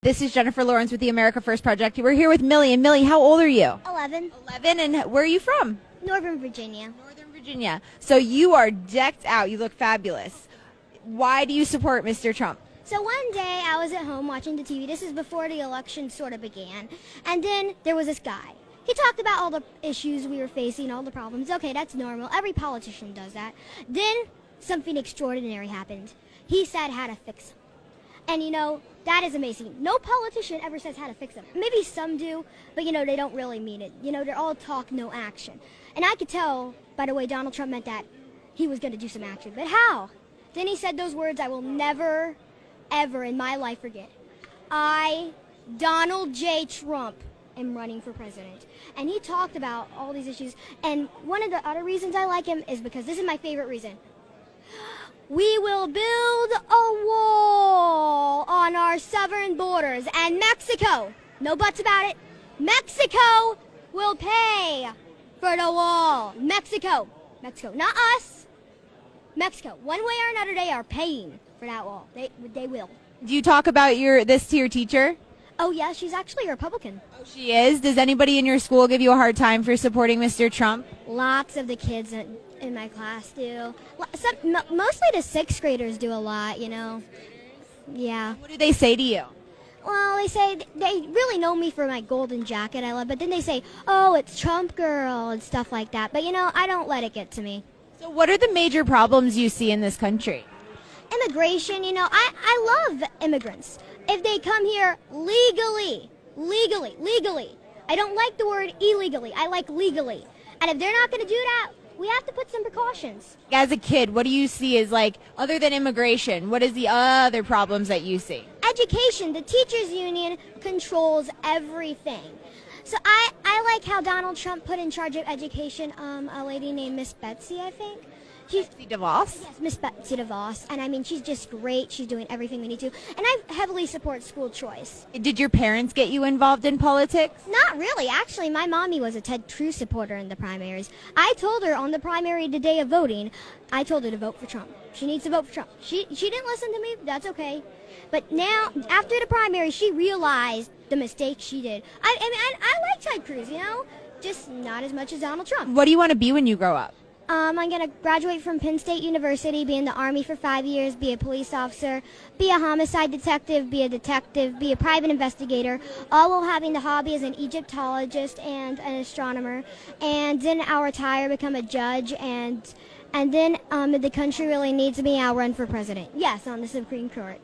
This is Jennifer Lawrence with the America First Project. We're here with Millie. And Millie, how old are you? 11. 11, and where are you from? Northern Virginia. Northern Virginia. So you are decked out. You look fabulous. Why do you support Mr. Trump? So one day I was at home watching the TV. This is before the election sort of began. And then there was this guy. He talked about all the issues we were facing, all the problems. Okay, that's normal. Every politician does that. Then something extraordinary happened. He said how to fix them. And, that is amazing. No politician ever says how to fix them. Maybe some do, but, they don't really mean it. They're all talk, no action. And I could tell by the way Donald Trump meant that he was going to do some action. But how? Then he said those words I will never, ever in my life forget. I, Donald J. Trump, am running for president. And he talked about all these issues. And one of the other reasons I like him is because this is my favorite reason. We will build a wall on our southern borders, and Mexico, no buts about it, Mexico will pay for the wall. Mexico, not us. Mexico, one way or another, they are paying for that wall. They will. Do you talk about this to your teacher? Oh, yeah, she's actually a Republican. Oh, she is? Does anybody in your school give you a hard time for supporting Mr. Trump? Lots of the kids in my class do. Mostly the sixth graders do a lot, Yeah. What do they say to you? Well, they say they really know me for my golden jacket I love, but then they say, oh, it's Trump girl and stuff like that. But, I don't let it get to me. So what are the major problems you see in this country? Immigration, I love immigrants. If they come here legally. I don't like the word illegally. I like legally. And if they're not going to do that, we have to put some precautions. As a kid, what do you see as other than immigration, what is the other problems that you see? Education. The teachers union controls everything. So I like how Donald Trump put in charge of education a lady named Miss Betsy, I think. Betsy DeVos? Yes, Miss Betsy DeVos. And she's just great. She's doing everything we need to. And I heavily support school choice. Did your parents get you involved in politics? Not really. Actually, my mommy was a Ted Cruz supporter in the primaries. I told her on the primary the day of voting, I told her to vote for Trump. She needs to vote for Trump. She didn't listen to me. That's okay. But now, after the primary, she realized the mistake she did. I like Ted Cruz, just not as much as Donald Trump. What do you want to be when you grow up? I'm going to graduate from Penn State University, be in the Army for 5 years, be a police officer, be a homicide detective, be a private investigator, all while having the hobby as an Egyptologist and an astronomer. And then I'll retire, become a judge, and then if the country really needs me, I'll run for president. Yes, on the Supreme Court.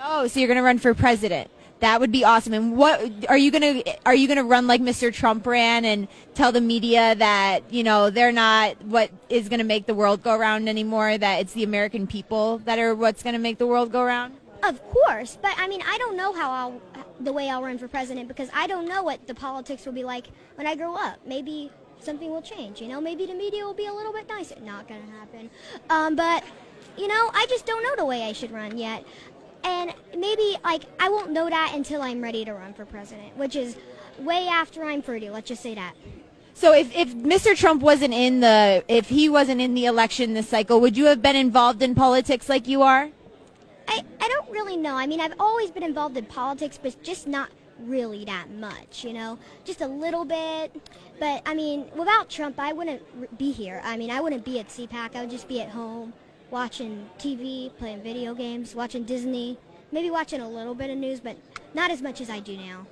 Oh, so you're going to run for president. That would be awesome. And what are you gonna run like Mr. Trump ran and tell the media that they're not what is gonna make the world go around anymore? That it's the American people that are what's gonna make the world go around? Of course, but I don't know the way I'll run for president because I don't know what the politics will be like when I grow up. Maybe something will change. Maybe the media will be a little bit nicer. Not gonna happen. But I just don't know the way I should run yet. And maybe, I won't know that until I'm ready to run for president, which is way after I'm 30, let's just say that. So if Mr. Trump wasn't if he wasn't in the election this cycle, would you have been involved in politics like you are? I don't really know. I've always been involved in politics, but just not really that much, just a little bit. But, without Trump, I wouldn't be here. I wouldn't be at CPAC. I would just be at home. Watching TV, playing video games, watching Disney, maybe watching a little bit of news, but not as much as I do now.